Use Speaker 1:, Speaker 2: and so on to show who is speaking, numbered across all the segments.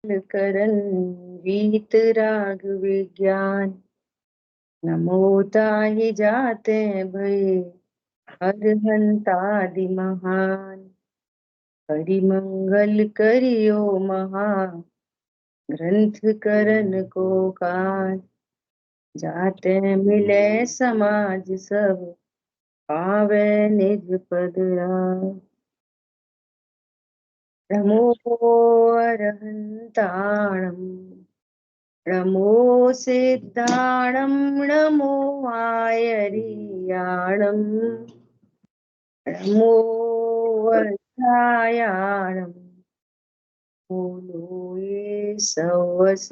Speaker 1: करन वीत राग विज्ञान, नमो ताहि जाते भय अरहंतादि महान। हरि मंगल करियो महा, ग्रंथ करन को कान। जाते मिले समाज सब, पावे निज पद राज। नमो अरहंताणं, नमो सिद्धाणं, नमो आयर्याणं, नमो अर्थायाणं, बोलो ये सवसाहुणम्।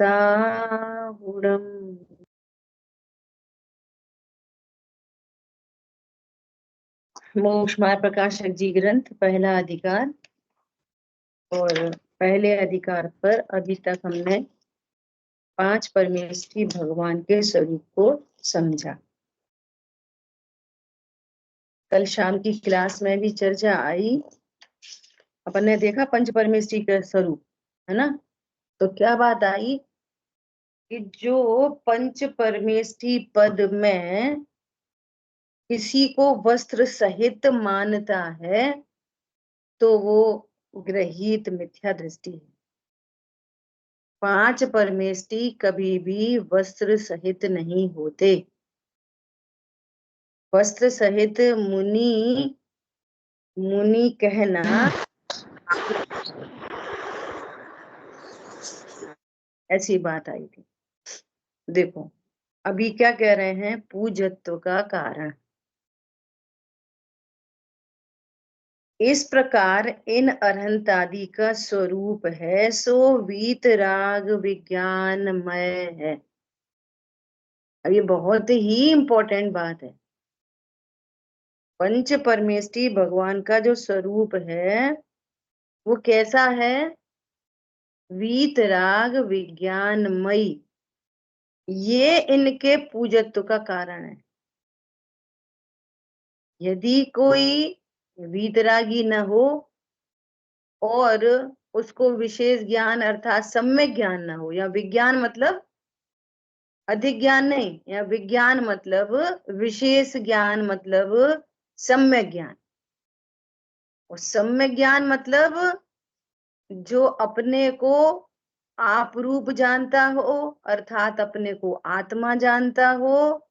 Speaker 1: मोक्ष मार्ग प्रकाशक जी ग्रंथ पहला अधिकार। और पहले अधिकार पर अभी तक हमने 5 परमेष्ठी भगवान के स्वरूप को समझा। कल शाम की क्लास में भी चर्चा आई, अपन ने देखा पंच परमेष्ठी का स्वरूप, है ना। तो क्या बात आई कि जो पंच परमेष्ठी पद में किसी को वस्त्र सहित मानता है तो वो ग्रहित मिथ्या दृष्टि है। 5 परमेष्ठी कभी भी वस्त्र सहित नहीं होते। वस्त्र सहित मुनि मुनि कहना ऐसी बात आई थी। देखो अभी क्या कह रहे हैं, पूजत्व का कारण। इस प्रकार इन अरहंतादि का स्वरूप है सो वीतराग विज्ञानमय है। अब ये बहुत ही इंपॉर्टेंट बात है। पंच परमेष्ठी भगवान का जो स्वरूप है वो कैसा है? वीतराग विज्ञानमयी। ये इनके पूजत्व का कारण है। यदि कोई वीतरागी न हो और उसको विशेष ज्ञान अर्थात सम्यक ज्ञान न हो, या विज्ञान मतलब अधिक ज्ञान नहीं, या विज्ञान मतलब विशेष ज्ञान मतलब सम्यक ज्ञान। और सम्यक ज्ञान मतलब जो अपने को आप रूप जानता हो अर्थात अपने को आत्मा जानता हो,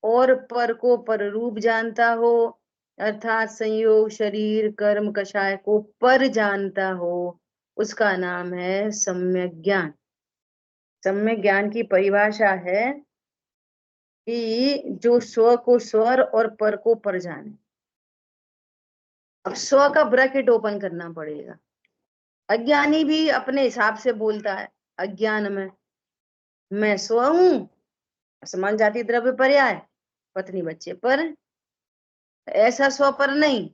Speaker 1: और पर को पर रूप जानता हो अर्थात संयोग शरीर कर्म कषाय को पर जानता हो, उसका नाम है सम्यक ज्ञान। सम्यक ज्ञान की परिभाषा है कि जो स्व को स्वर और पर को पर जाने। अब स्व का ब्रैकेट ओपन करना पड़ेगा। अज्ञानी भी अपने हिसाब से बोलता है। अज्ञान में मैं स्व हूं, समान जाति द्रव्य पर्याय, पत्नी बच्चे पर, ऐसा स्व पर नहीं।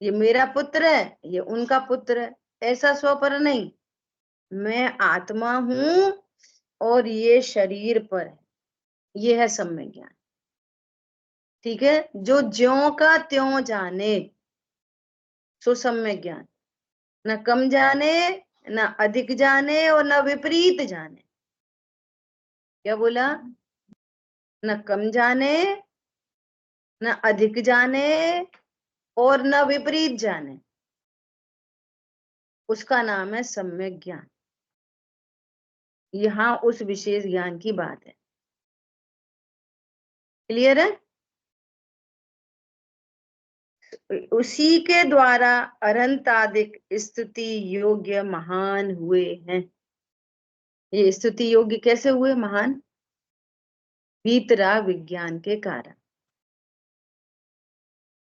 Speaker 1: ये मेरा पुत्र है, ये उनका पुत्र है, ऐसा स्व पर नहीं। मैं आत्मा हूं और ये शरीर पर है। ये है सम्यक ज्ञान। ठीक है, जो ज्यों का त्यों जाने सो सम्यक ज्ञान। न कम जाने, न अधिक जाने और न विपरीत जाने। क्या बोला? न कम जाने, न अधिक जाने और न विपरीत जाने, उसका नाम है सम्यक ज्ञान। यहां उस विशेष ज्ञान की बात है। क्लियर है? उसी के द्वारा अनंतादिक स्तुति योग्य महान हुए हैं। ये स्तुति योग्य कैसे हुए महान? वीतराग विज्ञान के कारण।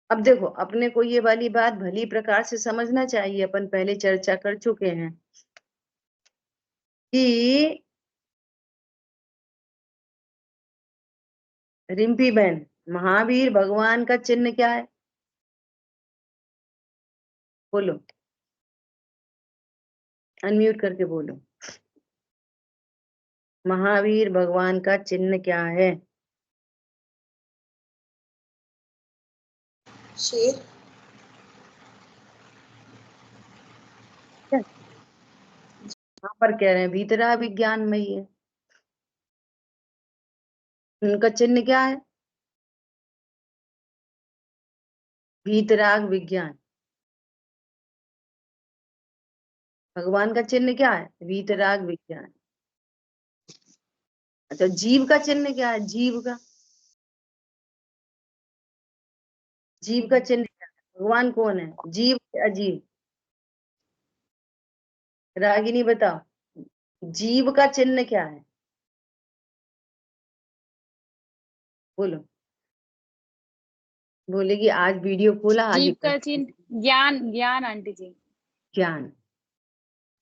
Speaker 1: अब देखो अपने को ये वाली बात भली प्रकार से समझना चाहिए। अपन पहले चर्चा कर चुके हैं कि रिम्पी बहन, महावीर भगवान का चिन्ह क्या है? बोलो, अनम्यूट करके बोलो। महावीर भगवान का चिन्ह क्या है?
Speaker 2: शेर।
Speaker 1: यहाँ पर कह रहे हैं वीतराग विज्ञानमयी है। उनका चिन्ह क्या है? वीतराग विज्ञान। भगवान का चिन्ह क्या है? वीतराग विज्ञान। अच्छा, जीव का चिन्ह क्या है? जीव का, जीव का चिन्ह क्या है? भगवान कौन है, जीव या अजीव? रागिनी बताओ, जीव का चिन्ह क्या है? बोलो। बोलेगी आज वीडियो खोला, आज ही
Speaker 2: जीव का
Speaker 1: पढ़।
Speaker 2: चिन्ह ज्ञान, ज्ञान आंटी जी।
Speaker 1: ज्ञान।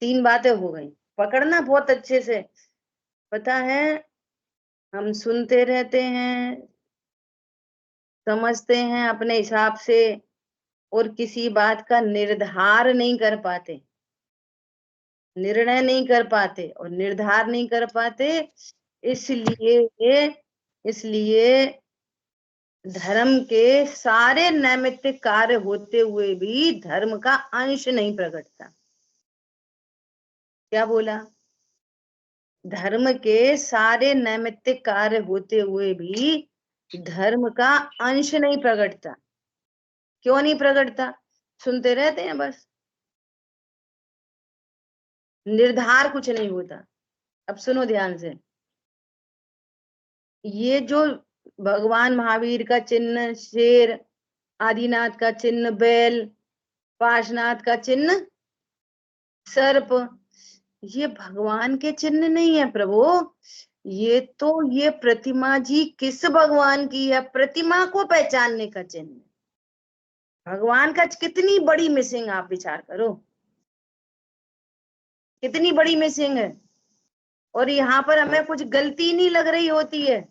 Speaker 1: 3 बातें हो गई, पकड़ना बहुत अच्छे से। पता है, हम सुनते रहते हैं, समझते हैं अपने हिसाब से, और किसी बात का निर्धार नहीं कर पाते, निर्णय नहीं कर पाते और निर्धार नहीं कर पाते। इसलिए इसलिए धर्म के सारे नैमित्तिक कार्य होते हुए भी धर्म का अंश नहीं प्रकटता। क्या बोला? धर्म के सारे नैमित्तिक कार्य होते हुए भी धर्म का अंश नहीं प्रकटता। क्यों नहीं प्रकटता? सुनते रहते हैं बस, निर्धार कुछ नहीं होता। अब सुनो ध्यान से, ये जो भगवान महावीर का चिन्ह शेर, आदिनाथ का चिन्ह बैल, पाशनाथ का चिन्ह सर्प, ये भगवान के चिन्ह नहीं है प्रभु। ये प्रतिमा जी किस भगवान की है? प्रतिमा को पहचानने का चिन्ह है। भगवान का कितनी बड़ी मिसिंग, आप विचार करो, कितनी बड़ी मिसिंग है। और यहाँ पर हमें कुछ गलती नहीं लग रही होती है।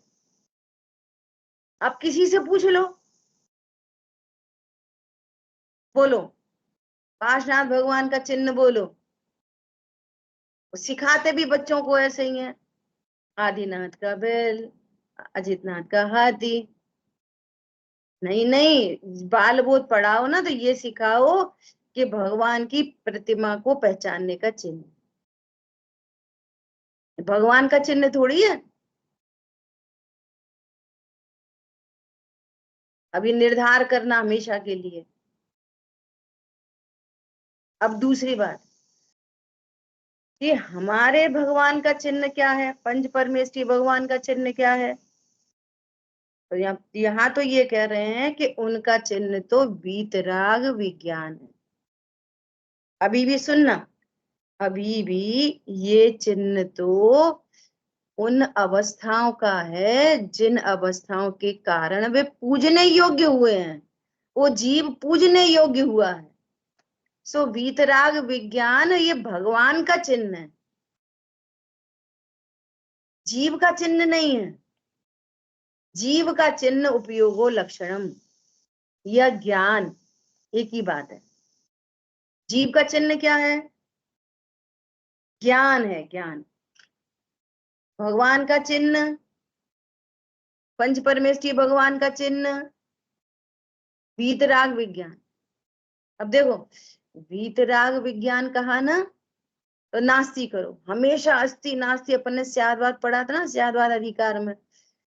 Speaker 1: आप किसी से पूछ लो, बोलो पाशनाथ भगवान का चिन्ह बोलो, सिखाते भी बच्चों को ऐसे ही है, आदिनाथ का बैल, अजितनाथ का हाथी। नहीं नहीं, बाल बोध पढ़ाओ ना तो ये सिखाओ कि भगवान की प्रतिमा को पहचानने का चिन्ह, भगवान का चिन्ह थोड़ी है। अभी निर्धार करना हमेशा के लिए। अब दूसरी बात कि हमारे भगवान का चिन्ह क्या है, पंच परमेष्ठी भगवान का चिन्ह क्या है? तो यहाँ तो ये कह रहे हैं कि उनका चिन्ह तो वीतराग विज्ञान है। अभी भी सुनना, अभी भी ये चिन्ह तो उन अवस्थाओं का है जिन अवस्थाओं के कारण वे पूजने योग्य हुए हैं, वो जीव पूजने योग्य हुआ है। सो वीतराग विज्ञान ये भगवान का चिन्ह है, जीव का चिन्ह नहीं है। जीव का चिन्ह उपयोगो लक्षणम या ज्ञान, एक ही बात है। जीव का चिन्ह क्या है? ज्ञान है, ज्ञान। भगवान का चिन्ह, पंच परमेष्ठी भगवान का चिन्ह वीतराग विज्ञान। अब देखो, वीतराग विज्ञान कहा ना, तो नास्ती करो हमेशा, अस्थि नास्ति अपन ने स्यादवाद पढ़ा था ना, स्यादवाद अधिकार में।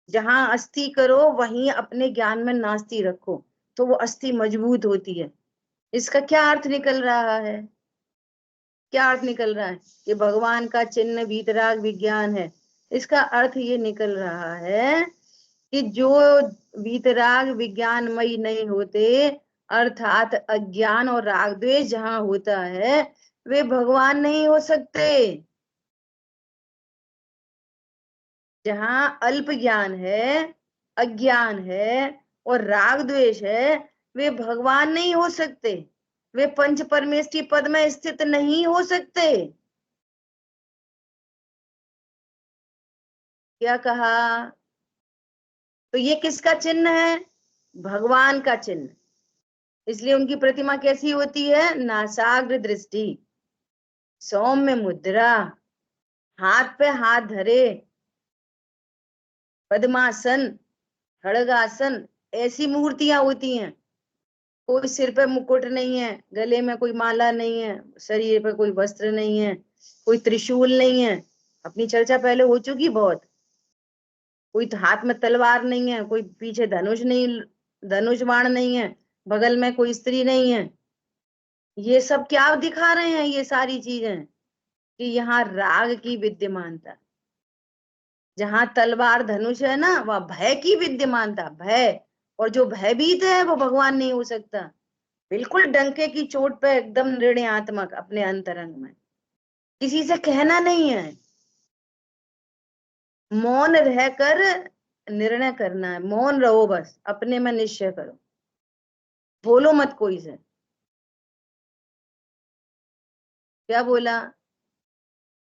Speaker 1: जहां अस्थि करो वहीं अपने ज्ञान में नास्ती रखो, तो वो अस्थि मजबूत होती है। इसका क्या अर्थ निकल रहा है? क्या अर्थ निकल रहा है कि भगवान का चिन्ह वीतराग विज्ञान है? इसका अर्थ ये निकल रहा है कि जो वीतराग विज्ञानमयी नहीं होते, अर्थात अज्ञान और राग द्वेष जहां होता है, वे भगवान नहीं हो सकते। जहां अल्प ज्ञान है, अज्ञान है और राग द्वेष है, वे भगवान नहीं हो सकते, वे पंच परमेष्ठी पद में स्थित नहीं हो सकते। क्या कहा? तो ये किसका चिन्ह है? भगवान का चिन्ह। इसलिए उनकी प्रतिमा कैसी होती है? नासाग्र दृष्टि, सौम्य मुद्रा, हाथ पे हाथ धरे, पद्मासन, खड़गासन, ऐसी मूर्तियां होती हैं। कोई सिर पे मुकुट नहीं है, गले में कोई माला नहीं है, शरीर पे कोई वस्त्र नहीं है, कोई त्रिशूल नहीं है, अपनी चर्चा पहले हो चुकी बहुत। कोई तो हाथ में तलवार नहीं है, कोई पीछे धनुष नहीं, धनुष बाण नहीं है, बगल में कोई स्त्री नहीं है। ये सब क्या दिखा रहे हैं ये सारी चीजें? कि यहाँ राग की विद्यमानता, जहां तलवार धनुष है ना, वह भय की विद्यमानता, भय। और जो भयभीत है वो भगवान नहीं हो सकता। बिल्कुल डंके की चोट पे एकदम निर्णयात्मक अपने अंतरंग में, किसी से कहना नहीं है, मौन रहकर निर्णय करना है। मौन रहो, बस अपने में निश्चय करो, बोलो मत कोई से। क्या बोला?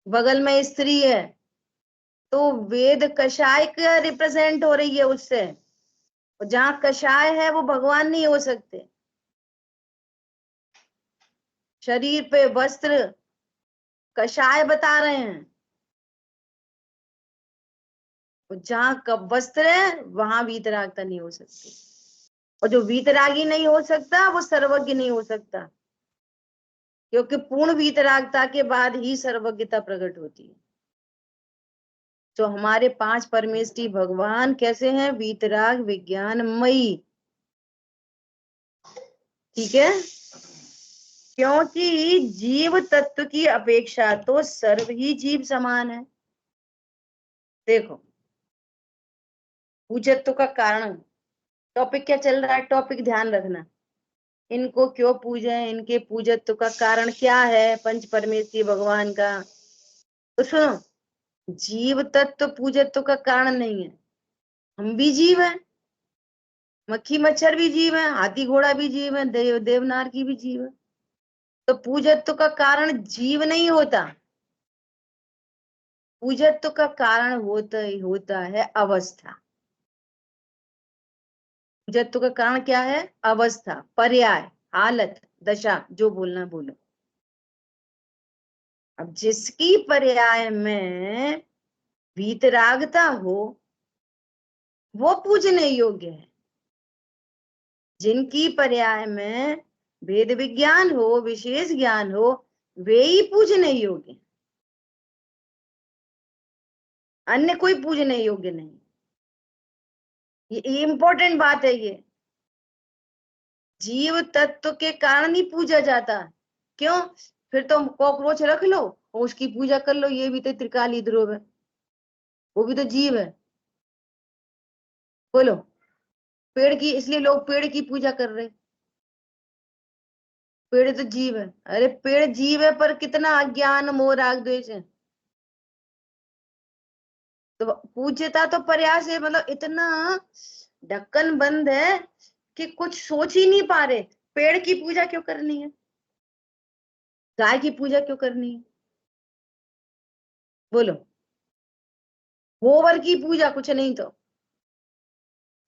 Speaker 1: बगल में स्त्री है तो वेद कषाय का रिप्रेजेंट हो रही है उससे, और जहां कषाय है वो भगवान नहीं हो सकते। शरीर पे वस्त्र कषाय बता रहे हैं, जहां कब वस्त्र है वहां वीतरागता नहीं हो सकती। और जो वीतरागी नहीं हो सकता वो सर्वज्ञ नहीं हो सकता, क्योंकि पूर्ण वीतरागता के बाद ही सर्वज्ञता प्रकट होती है। जो हमारे 5 परमेष्टि भगवान कैसे हैं? वीतराग विज्ञानमयी। ठीक है, क्योंकि जीव तत्व की अपेक्षा तो सर्व ही जीव समान है। देखो, पूजत्व का कारण, टॉपिक क्या चल रहा है, टॉपिक ध्यान रखना। इनको क्यों पूजे, इनके पूजत्व का कारण क्या है पंच परमेष्टि भगवान का? तो सुनो, जीव तत्व पूजत्व का कारण नहीं है। हम भी जीव है, मक्खी मच्छर भी जीव है, हाथी घोड़ा भी जीव है, देवनार की भी जीव है। तो पूजत्व का कारण जीव नहीं होता, पूजत्व का कारण होता है अवस्था। पूजत्व का कारण क्या है? अवस्था, पर्याय, हालत, दशा, जो बोलना बोलो। अब जिसकी पर्याय में वीतरागता हो वो पूजने योग्य है, जिनकी पर्याय में भेद विज्ञान हो, विशेष ज्ञान हो, वे ही पूजने योग्य, अन्य कोई पूजने योग्य नहीं। ये इंपॉर्टेंट बात है ये। जीव तत्व के कारण ही पूजा जाता। क्यों? फिर तो कॉकरोच रख लो और उसकी पूजा कर लो, ये भी तो त्रिकाली ध्रुव है, वो भी तो जीव है। बोलो, पेड़ की, इसलिए लोग पेड़ की पूजा कर रहे, पेड़ तो जीव है। अरे पेड़ जीव है पर कितना अज्ञान मोह राग द्वेष है। तो पूज्यता तो प्रयास है, मतलब इतना ढक्कन बंद है कि कुछ सोच ही नहीं पा रहे। पेड़ की पूजा क्यों करनी है? गाय की पूजा क्यों करनी है? बोलो, गोबर की पूजा, कुछ नहीं तो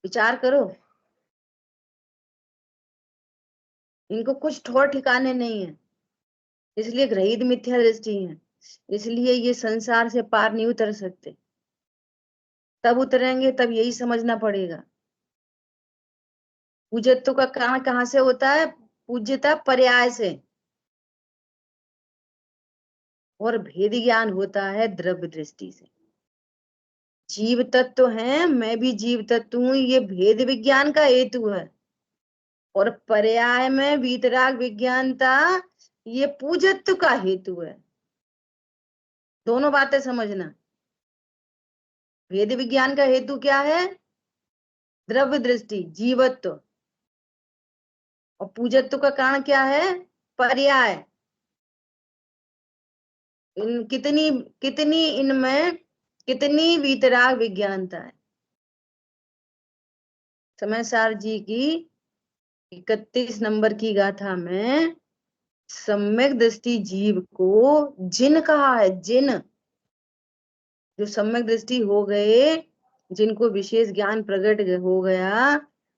Speaker 1: विचार करो। इनको कुछ ठौर ठिकाने नहीं है, इसलिए ग्रहित मिथ्या दृष्टि है, इसलिए ये संसार से पार नहीं उतर सकते। तब उतरेंगे तब यही समझना पड़ेगा। पूज्यत्व का कारण कहाँ से होता है? पूज्यता पर्याय से, और भेद ज्ञान होता है द्रव्य दृष्टि से। जीव तत्व है, मैं भी जीव तत्व हूं, ये भेद विज्ञान का हेतु है। और पर्याय में वीतराग विज्ञानता, ये पूजत्व का हेतु है। दोनों बातें समझना। भेद विज्ञान का हेतु क्या है? द्रव्य दृष्टि, जीवत्व। और पूजत्व का कारण क्या है? पर्याय। इन कितनी कितनी इनमें कितनी वीतराग विज्ञानता है। समय सार जी की 31 नंबर की गाथा में सम्यक दृष्टि जीव को जिन कहा है, जिन। जो सम्यक दृष्टि हो गए, जिनको विशेष ज्ञान प्रकट हो गया,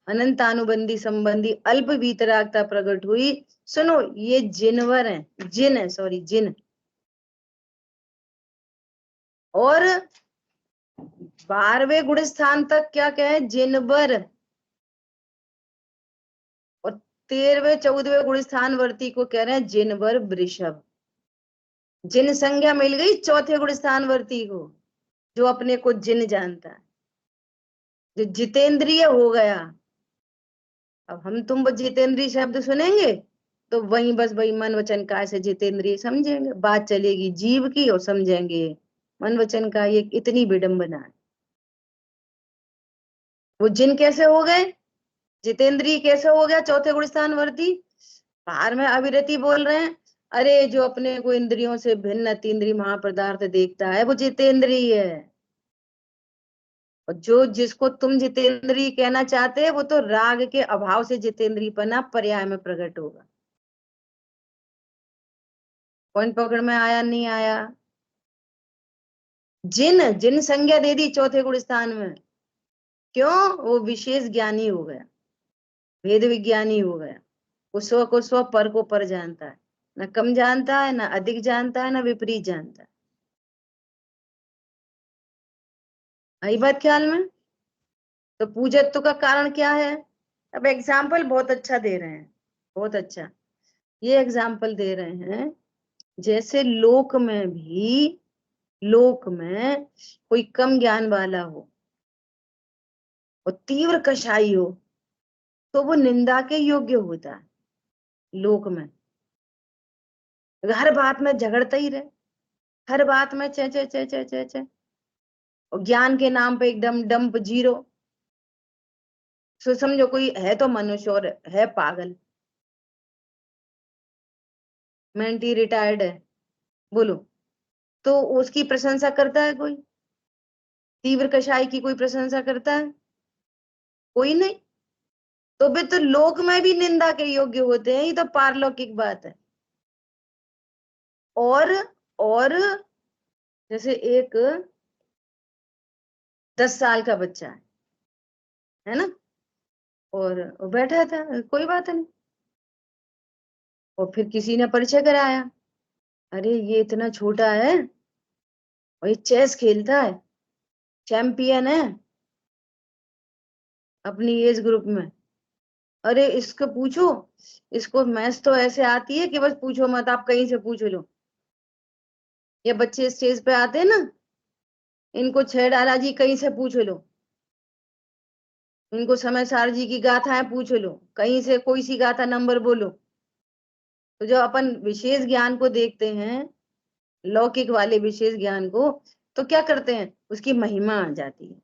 Speaker 1: अनंत अनुबंधी संबंधी अल्प वीतरागता प्रकट हुई। सुनो, ये जिनवर है, जिन है, सॉरी जिन। और 12वें गुण स्थान तक क्या कहे? जिनवर। और 13वें 14वें गुण स्थान वर्ती को कह रहे हैं जिनवर वृषभ। जिन संज्ञा मिल गई चौथे गुण स्थानवर्ती को, जो अपने को जिन जानता है, जो जितेंद्रिय हो गया। अब हम तुम वो जितेंद्रिय शब्द सुनेंगे तो वही बस वही मन वचन काय से जितेंद्रिय समझेंगे, बात चलेगी जीव की और समझेंगे मन वचन का। ये इतनी विडंबना है। वो जिन कैसे हो गए, जितेंद्रिय कैसे हो गया चौथे गुण स्थानवर्ती? बाहर में अविरति बोल रहे हैं, अरे जो अपने को इंद्रियों से भिन्न अतीन्द्रिय महापदार्थ देखता है वो जितेंद्रिय है। और जो जिसको तुम जितेंद्रिय कहना चाहते हैं वो तो राग के अभाव से जितेंद्रियपना पर्याय में प्रकट होगा। पॉइंट पकड़ में आया नहीं आया? जिन जिन संज्ञा दे दी चौथे गुण स्थान में, क्यों? वो विशेष ज्ञानी हो गया, भेद विज्ञानी हो गया। वो स्व को स्व, पर को पर जानता है, ना कम जानता है, ना अधिक जानता है, ना विपरीत जानता है। आई बात ख्याल में? तो पूजत्व का कारण क्या है? अब एग्जाम्पल बहुत अच्छा दे रहे हैं, बहुत अच्छा। ये एग्जाम्पल दे रहे हैं, जैसे लोक में भी, लोक में कोई कम ज्ञान वाला हो और तीव्र कषाई हो तो वो निंदा के योग्य होता है। लोक में हर बात में झगड़ता ही रहे, हर बात में चे चे चे चे चे चे, और ज्ञान के नाम पे एकदम डंप जीरो। सो समझो कोई है तो मनुष्य और है पागल, मेंटी रिटायर्ड है, बोलो, तो उसकी प्रशंसा करता है कोई? तीव्र कषाय की कोई प्रशंसा करता है? कोई नहीं। तो वे तो लोक में भी निंदा के योग्य होते हैं, ये तो पारलौकिक बात है। और जैसे एक 10 साल का बच्चा है ना, और वो बैठा था, कोई बात नहीं, और फिर किसी ने परिचय कराया, अरे ये इतना छोटा है और ये चेस खेलता है, चैंपियन है अपनी एज ग्रुप में। अरे इसको पूछो, इसको मैथ्स तो ऐसे आती है कि बस पूछो मत, आप कहीं से पूछ लो। ये बच्चे स्टेज पे आते हैं ना, इनको छह डाला जी कहीं से पूछ लो, इनको समय सार जी की गाथाएं पूछ लो, कहीं से कोई सी गाथा नंबर बोलो। तो जो अपन विशेष ज्ञान को देखते हैं, लौकिक वाले विशेष ज्ञान को, तो क्या करते हैं, उसकी महिमा आ जाती है।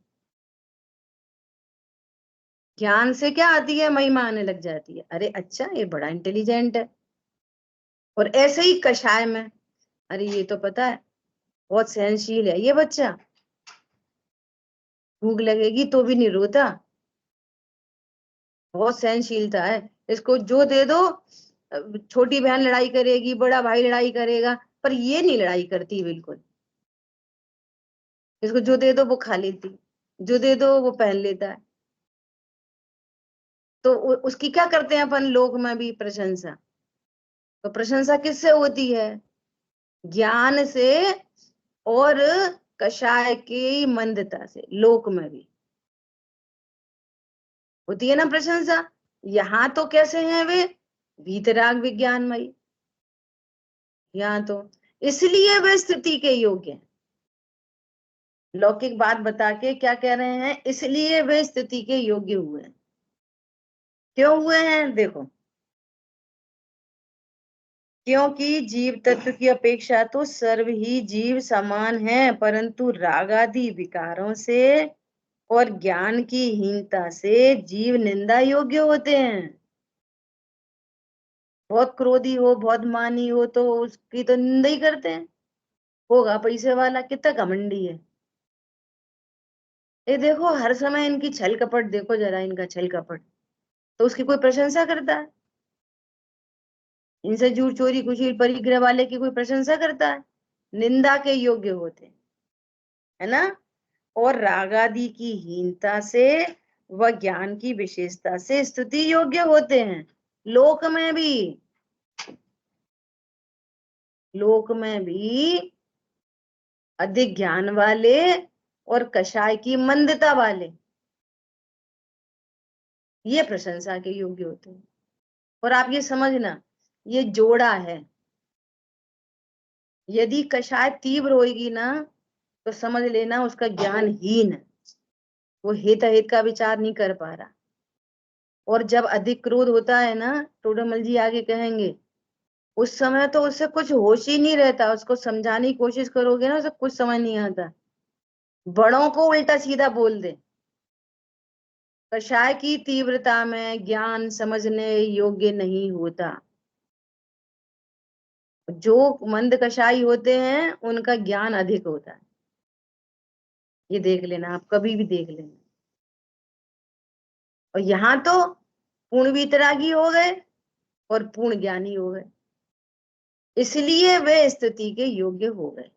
Speaker 1: ज्ञान से क्या आती है, महिमा आने लग जाती है, अरे अच्छा ये बड़ा इंटेलिजेंट है। और ऐसे ही कषाय में, अरे ये तो पता है बहुत सहनशील है ये बच्चा, भूख लगेगी तो भी नहीं रोता, बहुत सहनशीलता है, इसको जो दे दो, छोटी बहन लड़ाई करेगी, बड़ा भाई लड़ाई करेगा, पर ये नहीं लड़ाई करती बिल्कुल। इसको जो दे दो वो खा लेती, जो दे दो वो पहन लेता है। तो उसकी क्या करते हैं अपन लोक में भी प्रशंसा। तो प्रशंसा किससे होती है? ज्ञान से और कषाय की मंदता से, लोक में भी होती है ना प्रशंसा। यहाँ तो कैसे हैं वे, वीतराग विज्ञानमयी, यहाँ तो इसलिए वे स्तुति के योग्य हैं। लौकिक बात बता के क्या कह रहे हैं, इसलिए वे स्तुति के योग्य हुए हैं। क्यों हुए हैं, देखो, क्योंकि जीव तत्व की अपेक्षा तो सर्व ही जीव समान है, परंतु रागादि विकारों से और ज्ञान की हीनता से जीव निंदा योग्य होते हैं। बहुत क्रोधी हो, बहुत मानी हो तो उसकी तो निंदा ही करते हैं। होगा पैसे वाला, कितना घमंडी है, ये देखो हर समय इनकी छल कपट, देखो जरा इनका छल कपट, तो उसकी कोई प्रशंसा करता है? इनसे झूठ चोरी कुछ परिग्रह वाले की कोई प्रशंसा करता है? निंदा के योग्य होते हैं, है ना। और रागादि की हीनता से व ज्ञान की विशेषता से स्तुति योग्य होते हैं। लोक में भी, लोक में भी अधिक ज्ञान वाले और कषाय की मंदता वाले ये प्रशंसा के योग्य होते हैं। और आप ये समझना, ये जोड़ा है, यदि कषाय तीव्र होगी ना तो समझ लेना उसका ज्ञान हीन है, वो हित हित का विचार नहीं कर पा रहा। और जब अधिक क्रोध होता है ना, टोडरमल जी आगे कहेंगे, उस समय तो उससे कुछ होश ही नहीं रहता। उसको समझाने की कोशिश करोगे ना, उसे कुछ समझ नहीं आता, बड़ों को उल्टा सीधा बोल दे। कषाय की तीव्रता में ज्ञान समझने योग्य नहीं होता। जो मंद कषाई होते हैं उनका ज्ञान अधिक होता है, ये देख लेना, आप कभी भी देख लेना। और यहाँ तो पूर्ण वीतरागी हो गए और पूर्ण ज्ञानी हो गए, इसलिए वे स्तुति के योग्य हो गए।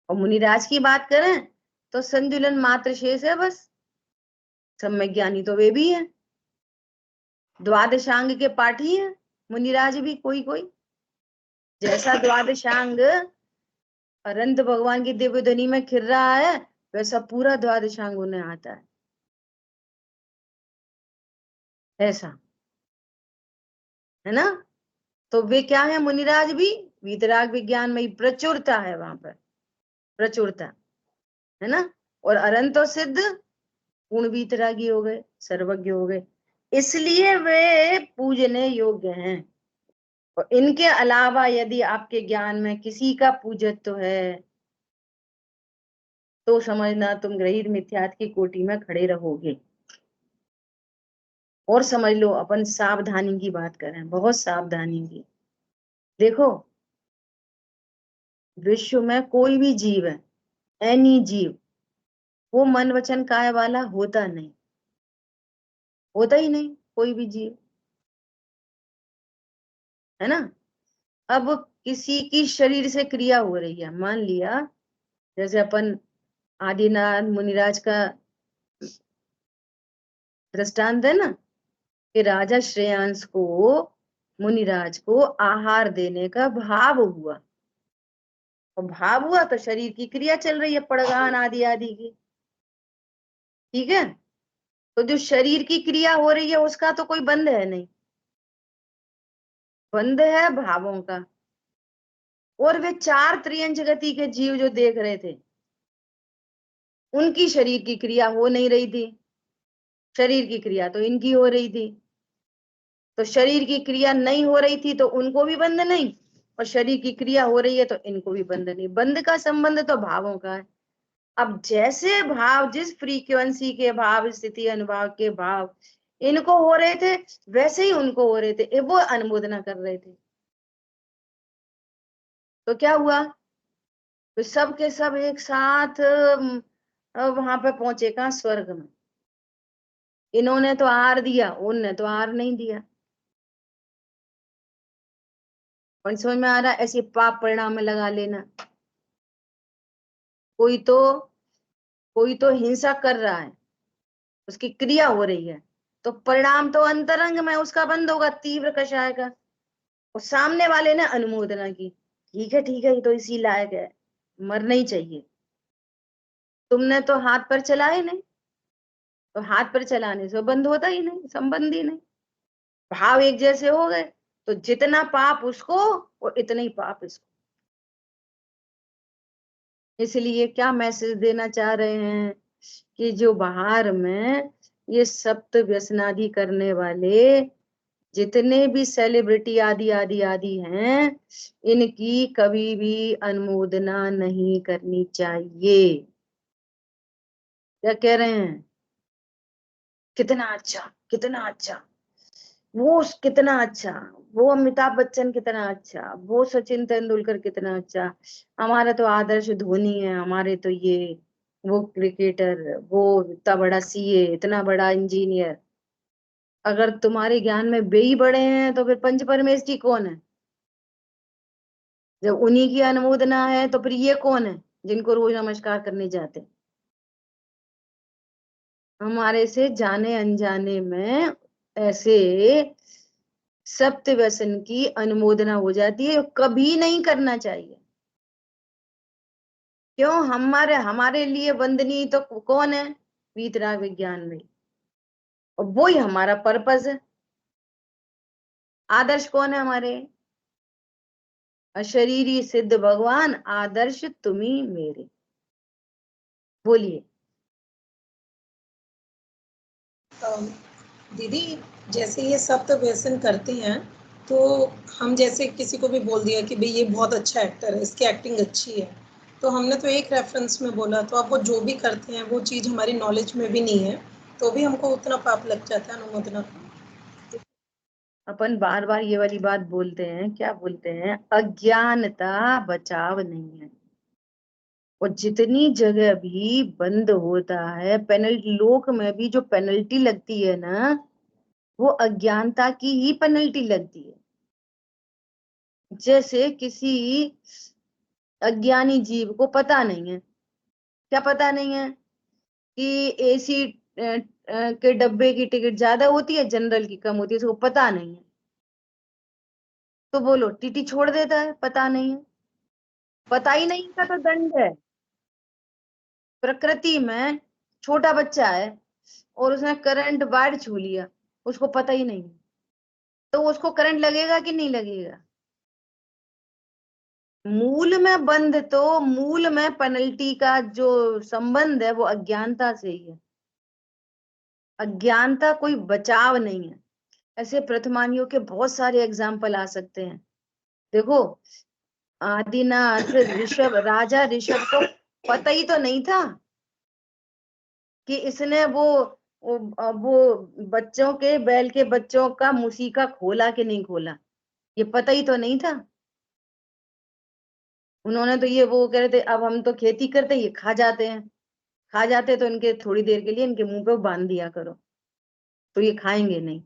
Speaker 1: और मुनिराज की बात करें तो संतुलन मात्र शेष है बस, सम्यक ज्ञानी तो वे भी हैं, द्वादशांग के पाठी हैं मुनिराज भी कोई कोई। जैसा द्वादशांग अनंत भगवान की दिव्य ध्वनि में खिल रहा है, वैसा पूरा द्वादशांग उन्हें आता है, ऐसा है ना। तो वे क्या है मुनिराज भी, वीतराग विज्ञान में प्रचुरता है, वहां पर प्रचुरता है ना। और अनंत सिद्ध पूर्ण वीतरागी हो गए, सर्वज्ञ हो गए, इसलिए वे पूजने योग्य हैं। और इनके अलावा यदि आपके ज्ञान में किसी का पूजत्व है तो समझना तुम ग्रहित मिथ्यात्व की कोटि में खड़े रहोगे। और समझ लो, अपन सावधानी की बात करें, बहुत सावधानी की। देखो, विश्व में कोई भी जीव है, एनी जीव, वो मन वचन काय वाला होता नहीं, होता ही नहीं कोई भी जीव, है ना। अब किसी की शरीर से क्रिया हो रही है, मान लिया जैसे अपन आदिनाथ मुनिराज का दृष्टांत है ना, कि राजा श्रेयांश को, मुनिराज को आहार देने का भाव हुआ, और भाव हुआ तो शरीर की क्रिया चल रही है, पड़गान आदि आदि की, ठीक है। तो जो शरीर की क्रिया हो रही है उसका तो कोई बंध है नहीं, बंध है भावों का। और वे चार त्रियंच गति के जीव जो देख रहे थे, उनकी शरीर की क्रिया हो नहीं रही थी, शरीर की क्रिया तो इनकी हो रही थी। तो शरीर की क्रिया नहीं हो रही थी तो उनको भी बंध नहीं, और शरीर की क्रिया हो रही है तो इनको भी बंध नहीं। बंध का संबंध तो भावों का है। अब जैसे भाव, जिस फ्रीक्वेंसी के भाव, स्थिति अनुभाव के भाव इनको हो रहे थे, वैसे ही उनको हो रहे थे, वो अनुमोदना कर रहे थे। तो क्या हुआ, तो सब के सब एक साथ वहां पे पहुंचे, कहा, स्वर्ग में। इन्होंने तो आहार दिया, उनने तो आहार नहीं दिया। और समझ में आ रहा है, ऐसे पाप परिणाम में लगा लेना। कोई तो कोई तो हिंसा कर रहा है, उसकी क्रिया हो रही है, तो परिणाम तो अंतरंग में उसका बंद होगा, तीव्र कषाय का। और सामने वाले ने अनुमोदना की, ठीक है ठीक है, ये तो इसी लायक है, मरना ही चाहिए। तुमने तो हाथ पर चलाए नहीं, तो हाथ पर चलाने से बंद होता ही नहीं, संबंध ही नहीं, भाव एक जैसे हो गए, तो जितना पाप उसको और इतना ही पाप इसको। इसलिए क्या मैसेज देना चाह रहे हैं, कि जो बाहर में ये सप्त व्यसनादि करने वाले जितने भी सेलिब्रिटी आदि आदि आदि हैं, इनकी कभी भी अनुमोदना नहीं करनी चाहिए। क्या कह रहे हैं, कितना अच्छा, कितना अच्छा, कितना अच्छा, वो अमिताभ बच्चन कितना अच्छा, वो सचिन तेंदुलकर कितना अच्छा, हमारा तो आदर्श धोनी है, हमारे तो ये, वो क्रिकेटर, वो इतना बड़ा सीए, इतना बड़ा इंजीनियर। अगर तुम्हारे ज्ञान में वे ही बड़े हैं तो फिर पंच परमेष्ठी कौन है? जब उन्हीं की अनुमोदना है तो फिर ये कौन है जिनको रोज नमस्कार करने जाते हैं? हमारे से जाने अनजाने में ऐसे सप्त व्यसन की अनुमोदना हो जाती है, कभी नहीं करना चाहिए। क्यों, हमारे हमारे लिए वंदनीय तो कौन है? वीतराग विज्ञान में, और वो ही हमारा पर्पस है। आदर्श कौन है हमारे? अशरीरी सिद्ध भगवान आदर्श तुम्ही मेरे। बोलिए।
Speaker 3: दीदी, जैसे ये सप्त व्यसन करते हैं, तो हम जैसे किसी को भी बोल दिया कि भाई ये बहुत अच्छा एक्टर है, इसकी एक्टिंग अच्छी है, तो हमने तो एक रेफरेंस में बोला, तो अब वो जो भी करते हैं वो चीज़ हमारी नॉलेज में भी नहीं है, तो भी हमको उतना पाप लग जाता है अनुमोदना का।
Speaker 1: अपन बार बार ये वाली बात बोलते हैं, क्या बोलते हैं? अज्ञानता बचाव नहीं है। और जितनी जगह भी बंद होता है, पेनल्टी, लोक में भी जो पेनल्टी लगती है ना, वो अज्ञानता की ही पेनल्टी लगती है। जैसे किसी अज्ञानी जीव को पता नहीं है, क्या पता नहीं है कि एसी के डब्बे की टिकट ज्यादा होती है, जनरल की कम होती है, उसको पता नहीं है, तो बोलो टीटी छोड़ देता है, पता नहीं है। पता ही नहीं का तो दंड है। प्रकृति में छोटा बच्चा है और उसने करंट वायर छू लिया, उसको पता ही नहीं, तो उसको करंट लगेगा कि नहीं लगेगा? मूल में बंद, तो मूल में पेनल्टी का जो संबंध है वो अज्ञानता से ही है। अज्ञानता कोई बचाव नहीं है। ऐसे प्रथमानियों के बहुत सारे एग्जाम्पल आ सकते हैं। देखो, आदिनाथ ऋषभ, राजा ऋषभ को पता ही तो नहीं था कि इसने वो बच्चों के, बैल के बच्चों का मुसीका खोला कि नहीं खोला, ये पता ही तो नहीं था। उन्होंने तो ये वो कह रहे थे अब हम तो खेती करते, ये खा जाते हैं, खा जाते तो इनके थोड़ी देर के लिए इनके मुंह पे बांध दिया करो, तो ये खाएंगे नहीं।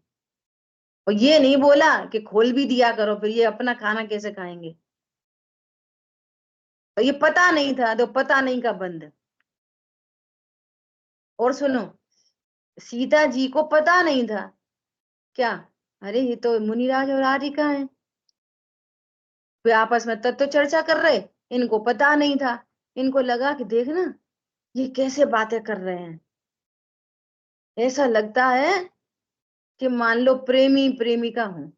Speaker 1: और ये नहीं बोला कि खोल भी दिया करो, फिर ये अपना खाना कैसे खाएंगे? तो ये पता नहीं था, तो पता नहीं का बंद। और सुनो, सीता जी को पता नहीं था क्या, अरे ये तो मुनिराज और राधिका है, वे आपस में तत्व चर्चा कर रहे, इनको पता नहीं था। इनको लगा कि देखना ये कैसे बातें कर रहे हैं, ऐसा लगता है कि मान लो प्रेमी प्रेमिका हो,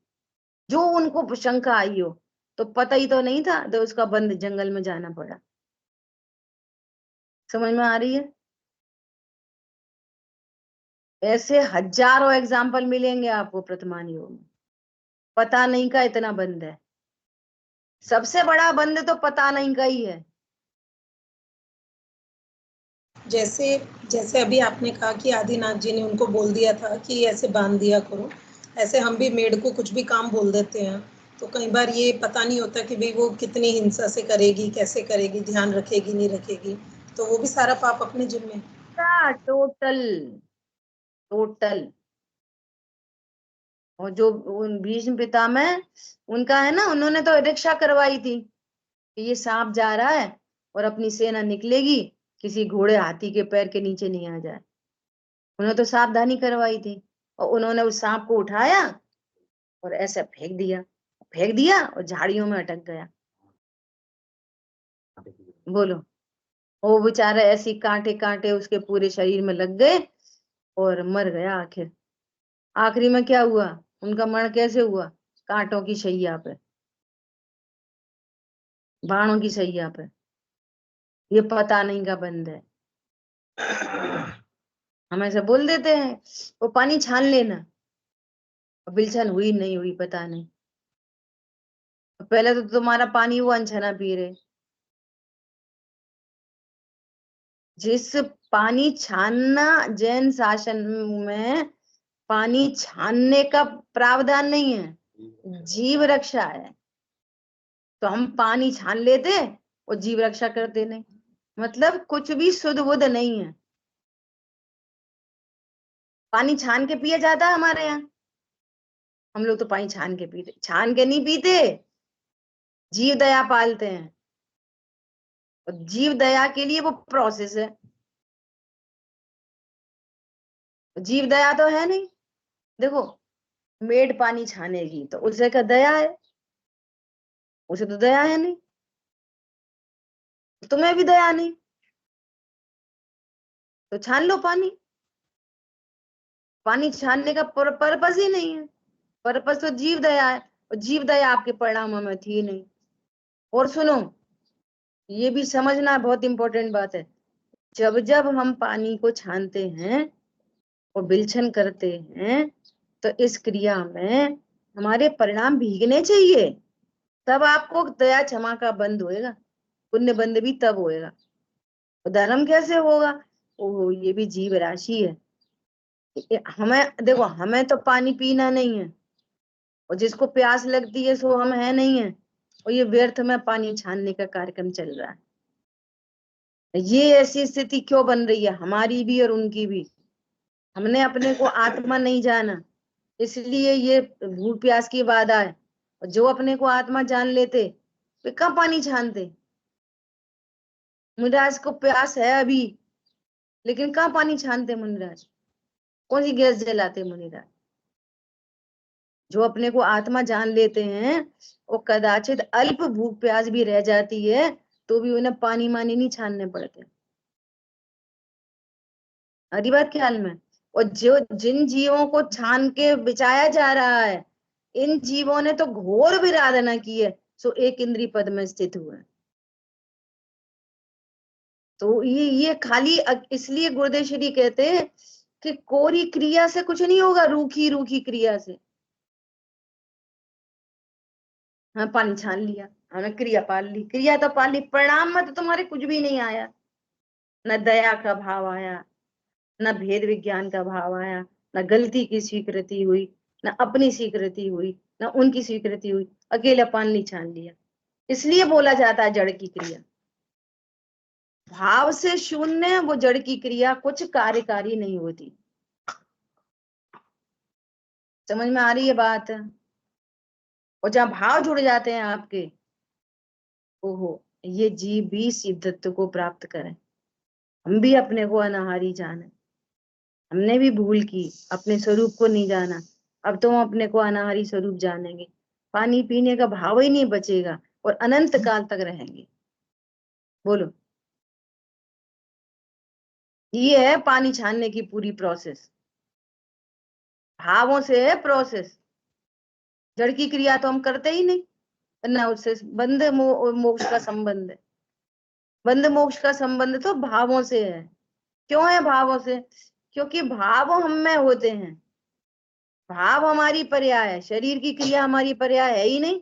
Speaker 1: जो उनको शंका आई हो। तो पता ही तो नहीं था, तो उसका बंद जंगल में जाना पड़ा। समझ में आ रही है? ऐसे हजारों एग्जाम्पल मिलेंगे आपको प्रथमान योग में। पता नहीं का इतना बंद है, सबसे बड़ा बंद तो पता नहीं का ही है।
Speaker 3: जैसे जैसे अभी आपने कहा कि आदिनाथ जी ने उनको बोल दिया था कि ऐसे बांध दिया करो, ऐसे हम भी मेड को कुछ भी काम बोल देते हैं, तो कई बार ये पता नहीं होता कि भाई वो कितनी हिंसा से करेगी, कैसे करेगी, ध्यान रखेगी नहीं रखेगी, तो वो भी सारा पाप अपने जिम्मे।
Speaker 1: Total total. और जो भीष्म पितामह उनका है ना, उन्होंने तो रक्षा करवाई थी कि ये सांप जा रहा है और अपनी सेना निकलेगी, किसी घोड़े हाथी के पैर के नीचे नहीं आ जाए। उन्होंने तो सावधानी करवाई थी, और उन्होंने उस सांप को उठाया और ऐसे फेंक दिया, फेंक दिया और झाड़ियों में अटक गया। बोलो, वो बेचारा ऐसी कांटे कांटे उसके पूरे शरीर में लग गए और मर गया आखिर। आखिरी में क्या हुआ, उनका मरण कैसे हुआ? कांटों की शैया पे, बाणों की शैया पे। ये पता नहीं का बंद है। हम ऐसे बोल देते हैं वो पानी छान लेना, बिलछन हुई नहीं हुई पता नहीं, पहले तो तुम्हारा पानी वो अनछना पी रहे। जिस पानी छानना, जैन शासन में पानी छानने का प्रावधान नहीं है, जीव रक्षा है। तो हम पानी छान लेते और जीव रक्षा करते नहीं, मतलब कुछ भी शुद्ध बुद्ध नहीं है। पानी छान के पिया जाता है हमारे यहाँ, हम लोग तो पानी छान के पीते, छान के नहीं पीते, जीव दया पालते हैं। और जीव दया के लिए वो प्रोसेस है, जीव दया तो है नहीं। देखो, मेड पानी छानेगी तो उसे का दया है, उसे तो दया है नहीं, तुम्हें भी दया नहीं, तो छान लो पानी। पानी छानने का पर्पस ही नहीं है, पर्पस तो जीव दया है, और जीव दया आपके परिणामों में थी नहीं। और सुनो, ये भी समझना बहुत इंपॉर्टेंट बात है, जब जब हम पानी को छानते हैं और बिलछन करते हैं तो इस क्रिया में हमारे परिणाम भीगने चाहिए, तब आपको दया क्षमा का बंद होएगा, पुण्य बंद भी तब होएगा। धर्म कैसे होगा? ओहो, ये भी जीव राशि है। हमें देखो, हमें तो पानी पीना नहीं है, और जिसको प्यास लगती है सो हम है नहीं है, और ये व्यर्थ में पानी छानने का कार्यक्रम चल रहा है। ये ऐसी स्थिति क्यों बन रही है, हमारी भी और उनकी भी? हमने अपने को आत्मा नहीं जाना, इसलिए ये भूख प्यास की बाधा है। और जो अपने को आत्मा जान लेते वे कहाँ पानी छानते? मुनिराज को प्यास है अभी, लेकिन कहाँ पानी छानते मुनिराज? कौन सी गैस जलाते मुनिराज? जो अपने को आत्मा जान लेते हैं वो कदाचित अल्प भूख प्यास भी रह जाती है तो भी उन्हें पानी मानी नहीं छानने पड़ते। हरी बात ख्याल में। और जो जिन जीवों को छान के बिचाया जा रहा है, इन जीवों ने तो घोर विराधना की है, सो एक इंद्रिय पद में स्थित हुए। तो ये खाली इसलिए गुरुदेव श्री कहते हैं कि कोरी क्रिया से कुछ नहीं होगा, रूखी रूखी क्रिया से। हाँ, पानी छान लिया, हमने क्रिया पाल ली, क्रिया तो पाल ली, परिणाम में तो तुम्हारे कुछ भी नहीं आया। न दया का भाव आया, न भेद विज्ञान का भाव आया, न गलती की स्वीकृति हुई, न अपनी स्वीकृति हुई, न उनकी स्वीकृति हुई, अकेला पानी छान लिया। इसलिए बोला जाता है जड़ की क्रिया। भाव से शून्य वो जड़ की क्रिया कुछ कार्यकारी नहीं होती। समझ में आ रही है बात? और जहां भाव जुड़ जाते हैं आपके, ओहो, ये जीव भी सिद्धत्व को प्राप्त करें। हम भी अपने को अनाहारी जाने, हमने भी भूल की, अपने स्वरूप को नहीं जाना, अब तो हम अपने को अनाहारी स्वरूप जानेंगे, पानी पीने का भाव ही नहीं बचेगा और अनंत काल तक रहेंगे। बोलो, ये है पानी छानने की पूरी प्रोसेस। भावों से है प्रोसेस, जड़ की क्रिया तो हम करते ही नहीं, ना उससे बंध मोक्ष का संबंध है। बंध मोक्ष का संबंध तो भावों से है। क्यों है भावों से? क्योंकि भाव हम में होते हैं, भाव हमारी पर्याय है, शरीर की क्रिया हमारी पर्याय है ही नहीं।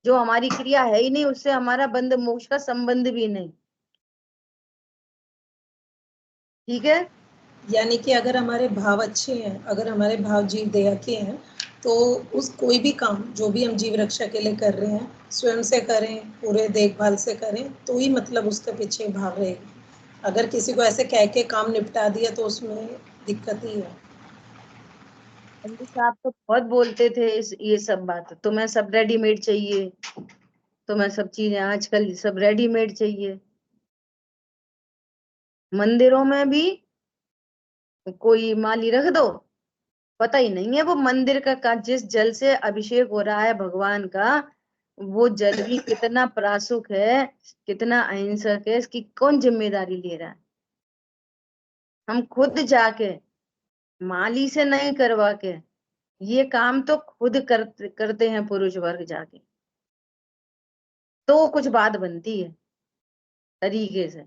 Speaker 1: जो हमारी क्रिया है ही नहीं उससे हमारा बंध मोक्ष का संबंध भी नहीं। ठीक है?
Speaker 3: यानी कि अगर हमारे भाव अच्छे हैं, अगर हमारे भाव जीव दया के हैं, तो उस कोई भी काम जो भी हम जीव रक्षा के लिए कर रहे हैं, स्वयं से करें, पूरे देखभाल से करें, तो ही मतलब उसके पीछे भाव रहेगी। अगर किसी को ऐसे कह के काम निपटा दिया तो उसमें दिक्कत ही है।
Speaker 1: पंडित साहब तो बहुत बोलते थे ये सब बात, तुम्हें सब रेडीमेड चाहिए, तुम्हें सब चीजें आजकल सब रेडीमेड चाहिए। मंदिरों में भी कोई माली रख दो, पता ही नहीं है वो मंदिर का जिस जल से अभिषेक हो रहा है भगवान का, वो जल भी कितना प्रासुक है, कितना अहिंसक है, इसकी कौन जिम्मेदारी ले रहा है? हम खुद जाके माली से नहीं करवा के, ये काम तो खुद करते हैं पुरुष वर्ग जाके, तो कुछ बात बनती है तरीके से।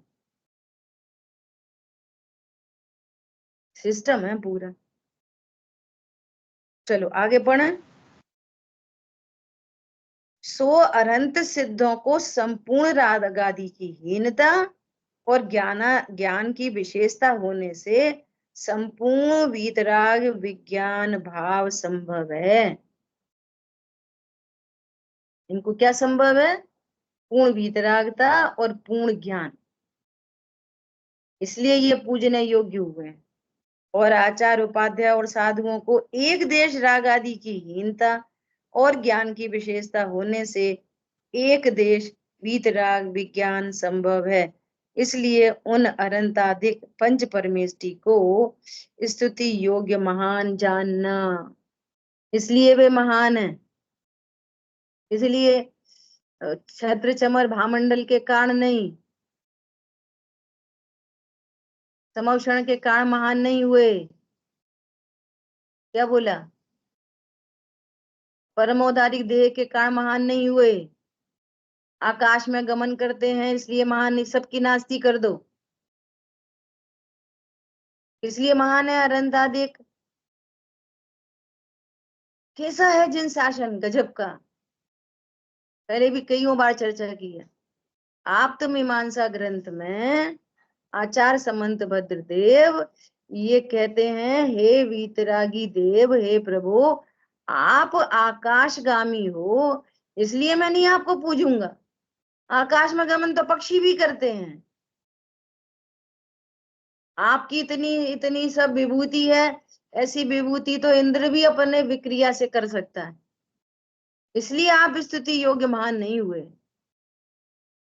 Speaker 1: सिस्टम है पूरा। चलो आगे पढ़ें। सो अनंत सिद्धों को संपूर्ण रागादि की हीनता और ज्ञान की विशेषता होने से संपूर्ण वीतराग विज्ञान भाव संभव है। इनको क्या संभव है? पूर्ण वीतरागता और पूर्ण ज्ञान, इसलिए ये पूजने योग्य हुए हैं। और आचार्य उपाध्याय और साधुओं को एक देश राग आदि की हीनता और ज्ञान की विशेषता होने से एक देश वीतराग विज्ञान संभव है। इसलिए उन अनंताधिक पंच परमेष्टि को स्तुति योग्य महान जानना। इसलिए वे महान है, इसलिए छत्र चमर भामंडल के कारण नहीं, समौषण के कारण महान नहीं हुए। क्या बोला? परमोदारिक देह के कारण महान नहीं हुए। आकाश में गमन करते हैं इसलिए महान नहीं, सबकी नास्ती कर दो इसलिए महान है। अरंतादिक कैसा है जिन शासन, गजब का, पहले भी कईयों बार चर्चा की है। आप तो मीमांसा ग्रंथ में आचार्य समंत भद्र देव ये कहते हैं, हे वीतरागी देव, हे प्रभु आप आकाशगामी हो इसलिए मैं नहीं आपको पूजूंगा। आकाश में गमन तो पक्षी भी करते हैं। आपकी इतनी इतनी सब विभूति है, ऐसी विभूति तो इंद्र भी अपने विक्रिया से कर सकता है, इसलिए आप स्तुति योग्य महान नहीं हुए।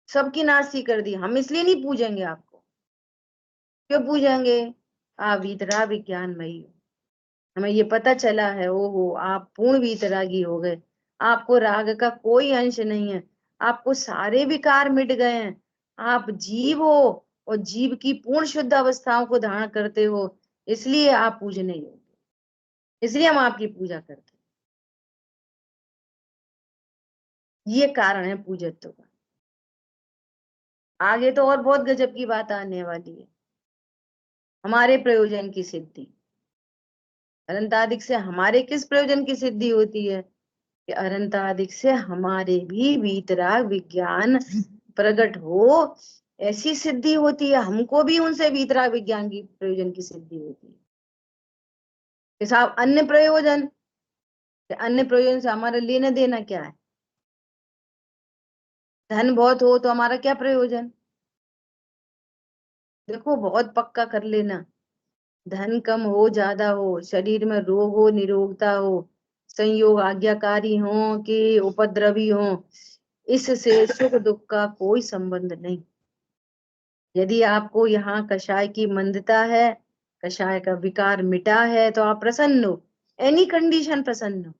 Speaker 1: सबकी नास्ती कर दी, हम इसलिए नहीं पूजेंगे आपको। क्यों पूजेंगे? आप वीतराग विज्ञानमयी हो, हमें ये पता चला है। ओहो, आप पूर्ण वीतरागी हो गए, आपको राग का कोई अंश नहीं है, आपको सारे विकार मिट गए हैं, आप जीव हो और जीव की पूर्ण शुद्ध अवस्थाओं को धारण करते हो, इसलिए आप पूजने योग्य, इसलिए हम आपकी पूजा करते हैं। ये कारण है पूजत्व का। आगे तो और बहुत गजब की बात आने वाली है। हमारे प्रयोजन की सिद्धि, अनंतादिक से हमारे किस प्रयोजन की सिद्धि होती है कि अनंतादिक से हमारे भी वीतराग विज्ञान प्रकट हो, ऐसी सिद्धि होती है। हमको भी उनसे वीतराग विज्ञान की प्रयोजन की सिद्धि होती है। कि साहब अन्य प्रयोजन, अन्य प्रयोजन से हमारा लेना देना क्या है? धन बहुत हो तो हमारा क्या प्रयोजन? देखो बहुत पक्का कर लेना, धन कम हो ज्यादा हो, शरीर में रोग हो निरोगता हो, संयोग आज्ञाकारी हो कि उपद्रवी हो, इससे सुख दुख का कोई संबंध नहीं। यदि आपको यहाँ कषाय की मंदता है, कषाय का विकार मिटा है तो आप प्रसन्न हो, एनी कंडीशन प्रसन्न हो।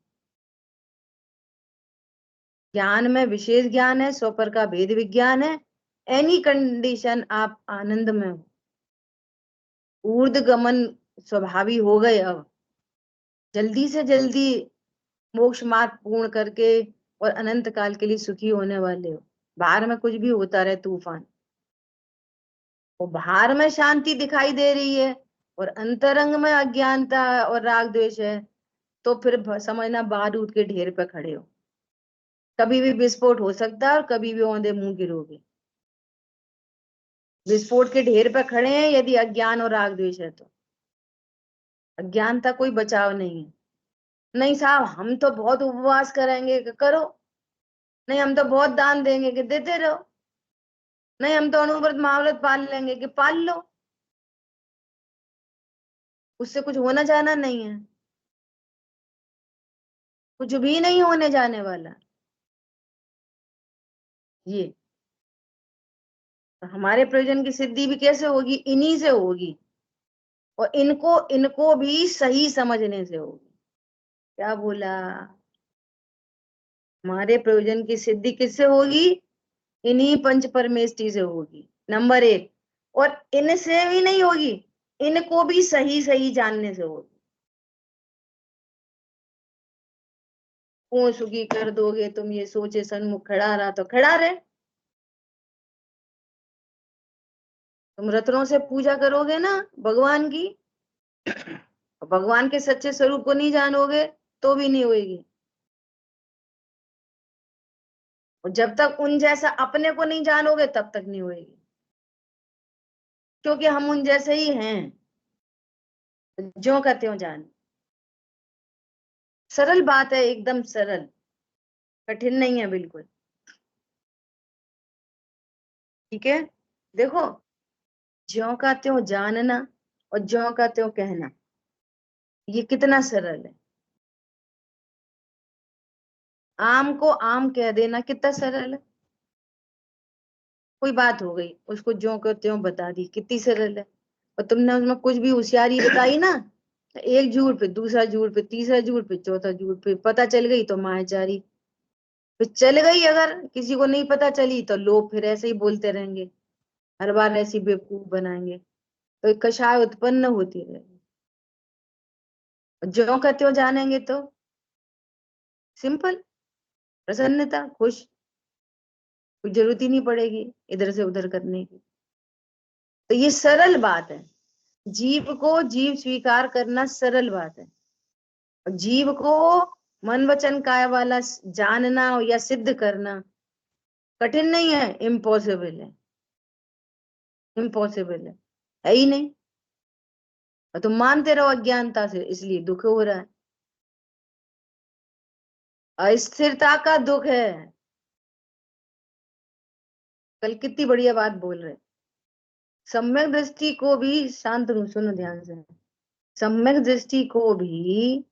Speaker 1: ज्ञान में विशेष ज्ञान है, स्वपर का भेद विज्ञान है, एनी कंडीशन आप आनंद में हो, ऊर्ध्व गमन स्वभावी हो गए। अब जल्दी से जल्दी मोक्ष मार्ग पूर्ण करके और अनंत काल के लिए सुखी होने वाले हो। बाहर में कुछ भी होता रहे तूफान, वो बाहर में शांति दिखाई दे रही है और अंतरंग में अज्ञानता और राग द्वेष है, तो फिर समझना बारूद के ढेर पे खड़े हो। कभी भी विस्फोट हो सकता है और कभी भी औंधे मुंह गिरोगे। विस्फोट के ढेर पे खड़े हैं यदि अज्ञान और राग द्वेष है तो। अज्ञानता कोई बचाव नहीं है। नहीं साहब हम तो बहुत उपवास करेंगे, करो। नहीं हम तो बहुत दान देंगे, कि देते रहो। नहीं हम तो अनुव्रत महाव्रत पाल लेंगे, कि पाल लो। उससे कुछ होना जाना नहीं है, कुछ भी नहीं होने जाने वाला। ये तो हमारे प्रयोजन की सिद्धि भी कैसे होगी? इन्हीं से होगी, और इनको इनको भी सही समझने से होगी। क्या बोला? हमारे प्रयोजन की सिद्धि किससे होगी? इन्हीं पंच परमेष्टि से होगी, नंबर एक। और इनसे भी नहीं होगी, इनको भी सही सही जानने से होगी। कौन सुखी कर दोगे तुम, ये सोचे सन्मुख खड़ा रहा तो खड़ा रहे। तुम रत्नों से पूजा करोगे ना भगवान की, भगवान के सच्चे स्वरूप को नहीं जानोगे तो भी नहीं होगी। और जब तक उन जैसा अपने को नहीं जानोगे तब तक नहीं होगी, क्योंकि हम उन जैसे ही हैं, ज्यों का त्यों जान। सरल बात है, एकदम सरल, कठिन नहीं है बिल्कुल। ठीक है, देखो, ज्यों का त्यों जानना और ज्यों का त्यों कहना, ये कितना सरल है। आम को आम कह देना कितना सरल है। कोई बात हो गई, उसको ज्यों को त्यों बता दी, कितनी सरल है। और तुमने उसमें कुछ भी होशियारी बताई ना, एक जूड़ पे दूसरा जूड़ पे तीसरा जूड़ पे चौथा जूड़ पे पता चल गई तो मायाचारी। फिर चल गई, अगर किसी को नहीं पता चली तो लोग फिर ऐसे ही बोलते रहेंगे, हर बार ऐसी बेवकूफ बनाएंगे, तो एक कषाय उत्पन्न होती रहेगी। ज्यों का त्यों जानेंगे तो सिंपल, प्रसन्नता, खुश, कोई जरूरत ही नहीं पड़ेगी इधर से उधर करने की। तो ये सरल बात है, जीव को जीव स्वीकार करना सरल बात है। और जीव को मन वचन काय वाला जानना या सिद्ध करना कठिन नहीं है, इम्पॉसिबल है, इम्पॉसिबल है ही नहीं। और तुम मानते रहो अज्ञानता से, इसलिए दुख हो रहा है, अस्थिरता का दुख है। कल कितनी बढ़िया बात बोल रहे, सम्यक दृष्टि को भी, शांत रूप सुनो ध्यान से, सम्यक दृष्टि को भी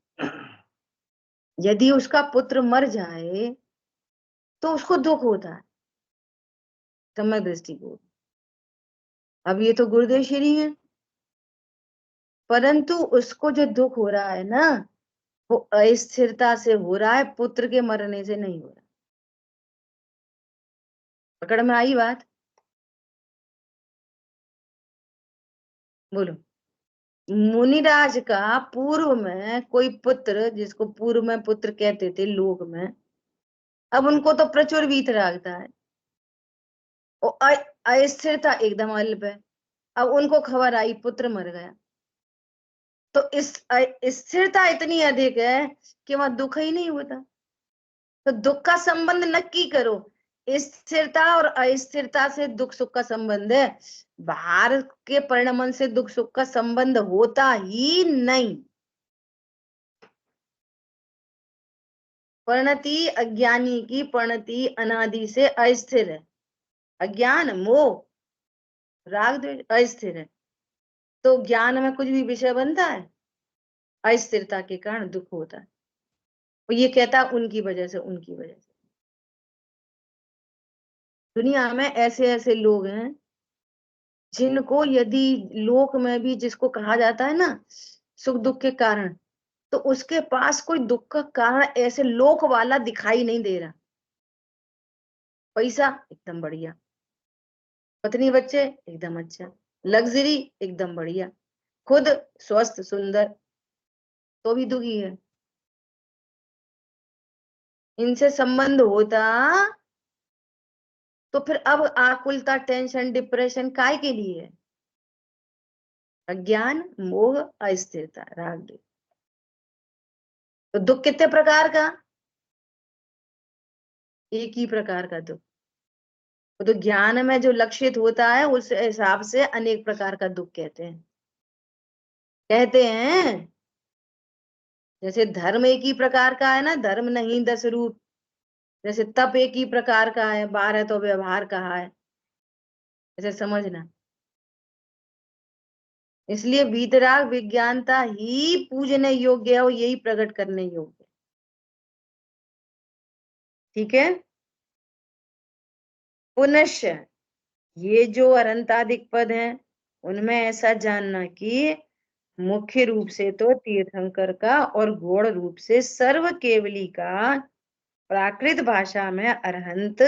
Speaker 1: यदि उसका पुत्र मर जाए तो उसको दुख होता है, सम्यक दृष्टि को। अब ये तो गुरुदेव श्री है, परंतु उसको जो दुख हो रहा है ना, वो अस्थिरता से हो रहा है, पुत्र के मरने से नहीं हो रहा। पकड़ में आई बात? बोलो। मुनिराज का पूर्व में कोई पुत्र, जिसको पूर्व में पुत्र कहते थे लोक में, अब उनको तो प्रचुर वीतरागता है, और अस्थिरता एकदम अल्प है। अब उनको खबर आई पुत्र मर गया, तो इस स्थिरता इतनी अधिक है कि वहां दुख ही नहीं होता। तो दुख का संबंध नक्की करो, स्थिरता और अस्थिरता से दुख सुख का संबंध है, बाहर के परिणमन से दुख सुख का संबंध होता ही नहीं। परिणति, अज्ञानी की परिणति अनादि से अस्थिर है, अज्ञान मोह राग द्वेष अस्थिर है। तो ज्ञान में कुछ भी विषय बनता है, अस्थिरता के कारण दुख होता है। और ये कहता उनकी वजह से, उनकी वजह से। दुनिया में ऐसे ऐसे लोग हैं जिनको यदि लोक में भी, जिसको कहा जाता है ना सुख दुख के कारण, तो उसके पास कोई दुख का कारण ऐसे लोक वाला दिखाई नहीं दे रहा। पैसा एकदम बढ़िया, पत्नी बच्चे एकदम अच्छा, लग्जरी एकदम बढ़िया, खुद स्वस्थ सुंदर, तो भी दुखी है। इनसे संबंध होता तो फिर अब आकुलता, टेंशन, डिप्रेशन काय के लिए है? अज्ञान, मोह, अस्थिरता, राग द्वेष। तो दुख कितने प्रकार का? एक ही प्रकार का दुख। तो ज्ञान में जो लक्षित होता है उस हिसाब से अनेक प्रकार का दुख कहते हैं। कहते हैं जैसे धर्म एक ही प्रकार का है ना, धर्म नहीं 10 रूप। जैसे तप एक ही प्रकार का है, 12 तो व्यवहार कहा है, ऐसे समझना। इसलिए वीतराग विज्ञानता ही पूजने योग्य है और यही प्रकट करने योग्य है। ठीक है। पुनश्च ये जो अनंतादिक पद हैं, उनमें ऐसा जानना कि मुख्य रूप से तो तीर्थंकर का और गौड़ रूप से सर्व केवली का, प्राकृत भाषा में अरहंत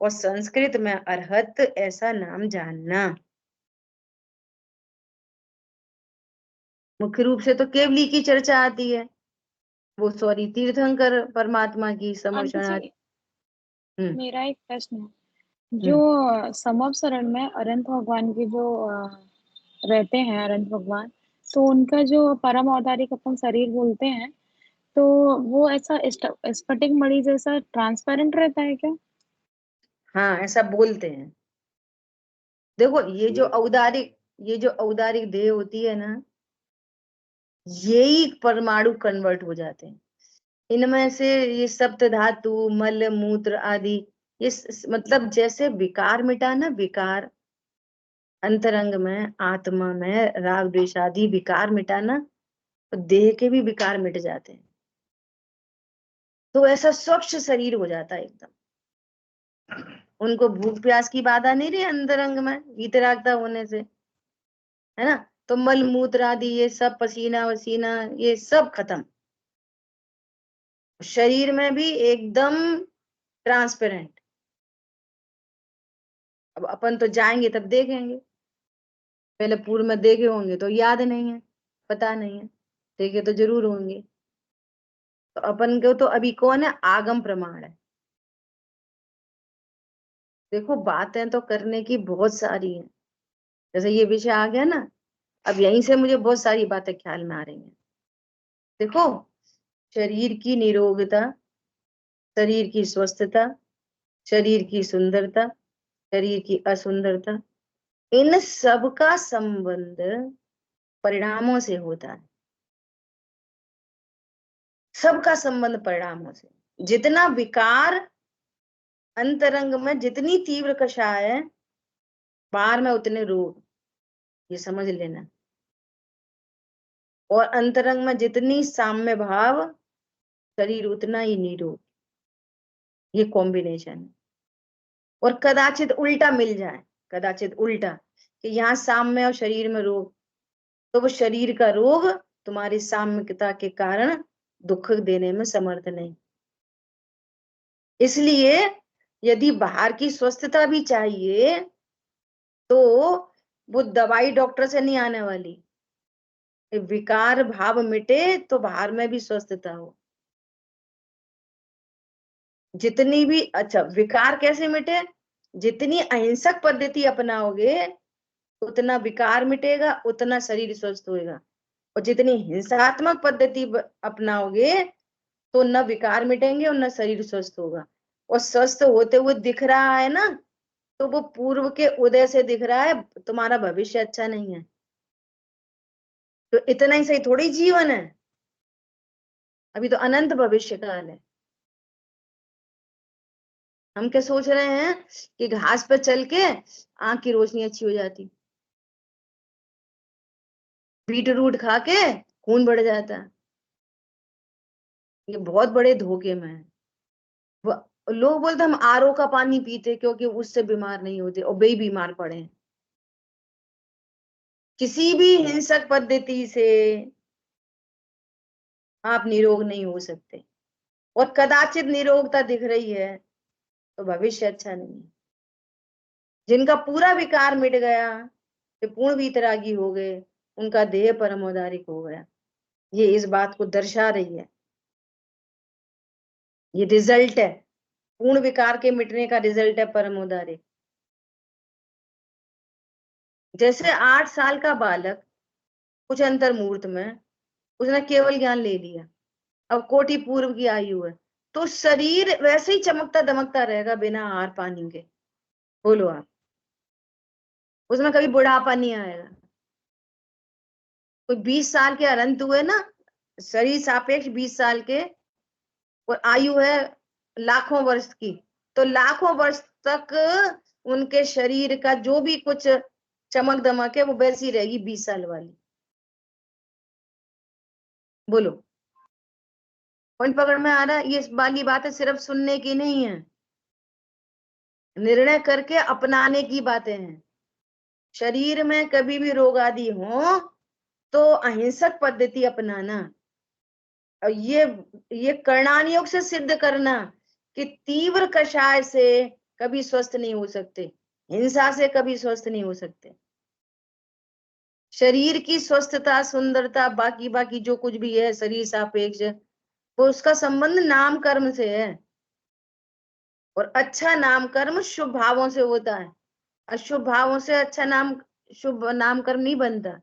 Speaker 1: और संस्कृत में अरहत ऐसा नाम जानना। मुख्य रूप से तो केवली की चर्चा आती है, वो सॉरी तीर्थंकर परमात्मा की
Speaker 2: आंटी
Speaker 1: समर्षणा।
Speaker 2: जी,
Speaker 1: हम्म
Speaker 2: मेरा एक प्रश्न है। जो
Speaker 1: हम्म
Speaker 2: समवसरण में अनंत भगवान के जो रहते हैं, अनंत भगवान, तो उनका जो परम औदारिक अपन शरीर बोलते हैं, तो वो ऐसा स्फटिक मणि जैसा ट्रांसपेरेंट रहता है क्या?
Speaker 1: हाँ, ऐसा बोलते हैं। देखो ये जो औदारिक देह होती है ना, यही परमाणु कन्वर्ट हो जाते हैं। इनमें से ये सप्त धातु, मल, मूत्र आदि, ये मतलब जैसे विकार मिटा ना, विकार अंतरंग में, आत्मा में राग द्वेष आदि विकार मिटा ना, तो देह के भी विकार मिट जाते हैं। तो ऐसा स्वच्छ शरीर हो जाता है एकदम। उनको भूख प्यास की बाधा नहीं रही अंतरंग में वीतरागता होने से, है ना। तो मल मूत्र आदि ये सब, पसीना वसीना ये सब खत्म, शरीर में भी एकदम ट्रांसपेरेंट। अब अपन तो जाएंगे तब देखेंगे, पहले पूर्व में देखे होंगे तो याद नहीं है, पता नहीं है, देखे तो जरूर होंगे। तो अपन को तो अभी कौन है, आगम प्रमाण है। देखो बातें तो करने की बहुत सारी हैं, जैसे ये विषय आ गया ना, अब यहीं से मुझे बहुत सारी बातें ख्याल में आ रही हैं। देखो, शरीर की निरोगता, शरीर की स्वस्थता, शरीर की सुंदरता, शरीर की असुंदरता, इन सब का संबंध परिणामों से होता है। सबका संबंध परिणामों से। जितना विकार अंतरंग में, जितनी तीव्र कषाय है, बाहर में उतने रोग, ये समझ लेना। और अंतरंग में जितनी साम्य भाव, शरीर उतना ही निरोग। ये कॉम्बिनेशन है। और कदाचित उल्टा मिल जाए, कदाचित उल्टा, कि यहाँ साम्य और शरीर में रोग, तो वो शरीर का रोग तुम्हारी साम्यता के कारण दुख देने में समर्थ नहीं। इसलिए यदि बाहर की स्वस्थता भी चाहिए तो वो दवाई डॉक्टर से नहीं आने वाली। विकार भाव मिटे तो बाहर में भी स्वस्थता हो। जितनी भी, अच्छा, विकार कैसे मिटे? जितनी अहिंसक पद्धति अपनाओगे उतना विकार मिटेगा, उतना शरीर स्वस्थ होएगा। और जितनी हिंसात्मक पद्धति अपनाओगे तो न विकार मिटेंगे और न शरीर स्वस्थ होगा। और स्वस्थ होते हुए दिख रहा है ना, तो वो पूर्व के उदय से दिख रहा है, तुम्हारा भविष्य अच्छा नहीं है। तो इतना ही सही थोड़ी जीवन है, अभी तो अनंत भविष्य काल है। हम क्या सोच रहे हैं कि घास पे चल के आंख की रोशनी अच्छी हो जाती, बीट रूट खा के खून बढ़ जाता। ये बहुत बड़े धोखे में है। लोग बोलते हम आरओ का पानी पीते क्योंकि उससे बीमार नहीं होते, और वे बीमार पड़े हैं। किसी भी हिंसक पद्धति से आप निरोग नहीं हो सकते। और कदाचित निरोगता दिख रही है तो भविष्य अच्छा नहीं है। जिनका पूरा विकार मिट गया, वे पूर्ण वीतरागी हो गए, उनका देह परमोदारिक हो गया। ये इस बात को दर्शा रही है। ये रिजल्ट है, पूर्ण विकार के मिटने का रिजल्ट है परमोदारिक। जैसे 8 साल का बालक कुछ अंतर मूर्त में, उसने केवल ज्ञान ले लिया, अब कोटि पूर्व की आयु है, तो शरीर वैसे ही चमकता दमकता रहेगा बिना आहार पानी के। बोलो आप, उसमें कभी बुढ़ापा नहीं आएगा। कोई 20 साल के अनंत हुए ना, शरीर सापेक्ष 20 साल के, और आयु है लाखों वर्ष की, तो लाखों वर्ष तक उनके शरीर का जो भी कुछ चमक दमक है वो वैसी रहेगी 20 साल वाली। बोलो, पॉइंट पकड़ में आ रहा है? ये वाली बातें सिर्फ सुनने की नहीं है, निर्णय करके अपनाने की बातें हैं। शरीर में कभी भी रोग आदि हो तो अहिंसक पद्धति अपनाना, और ये कर्णान योग से सिद्ध करना कि तीव्र कषाय से कभी स्वस्थ नहीं हो सकते, हिंसा से कभी स्वस्थ नहीं हो सकते। शरीर की स्वस्थता, सुंदरता, बाकी बाकी जो कुछ भी है शरीर सापेक्ष, वो उसका संबंध नाम कर्म से है। और अच्छा नाम कर्म शुभ भावों से होता है। अशुभ भावों से अच्छा नाम, शुभ नाम कर्म नहीं बनता।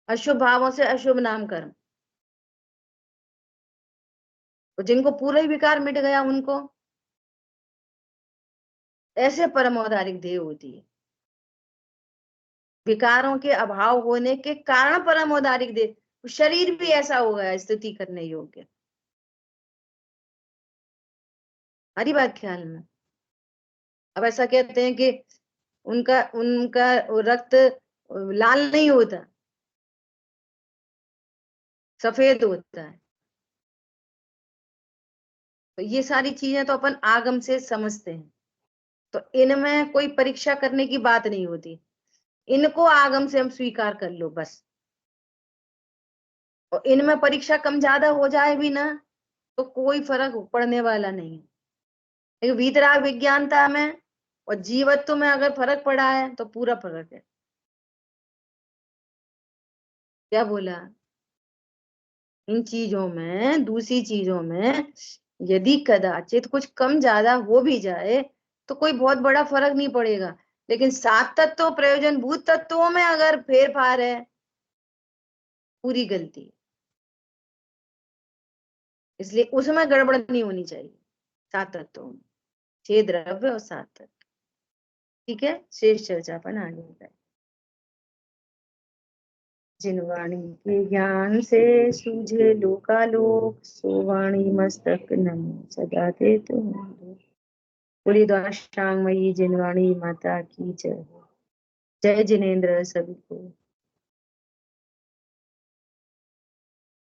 Speaker 1: अशुभ भावों से अशुभ नाम कर्म। तो जिनको पूरा ही विकार मिट गया उनको ऐसे परम औदारिक देह होती है। विकारों के अभाव होने के कारण परम औदारिक देह, शरीर भी ऐसा हो गया स्तुति करने योग्य। हरी बात ख्याल में। अब ऐसा कहते हैं कि उनका उनका रक्त लाल नहीं होता, सफेद होता है। तो ये सारी चीजें तो अपन आगम से समझते हैं, तो इनमें कोई परीक्षा करने की बात नहीं होती। इनको आगम से हम स्वीकार कर लो बस। और इनमें परीक्षा कम ज्यादा हो जाए भी ना तो कोई फर्क पड़ने वाला नहीं है। लेकिन वीतराग विज्ञानता में और जीवत्व में अगर फर्क पड़ा है तो पूरा फर्क है। क्या बोला? इन चीजों में, दूसरी चीजों में यदि कदाचित कुछ कम ज्यादा हो भी जाए तो कोई बहुत बड़ा फर्क नहीं पड़ेगा, लेकिन 7 तत्वों प्रयोजनभूत तत्वों में अगर फेरफार है, पूरी गलती। इसलिए उसमें गड़बड़ नहीं होनी चाहिए 7 तत्वों में, 6 द्रव्य और 7 तत्व। ठीक है, शेष चर्चा अपन आगे बताएं। जिन वाणी के ज्ञान से सूझे लोकालोक, सो वाणी मस्तक नमो सदा दे तो पूरी द्वाशांगमयी जिनवाणी माता की जय। जय जिनेन्द्र सभी को।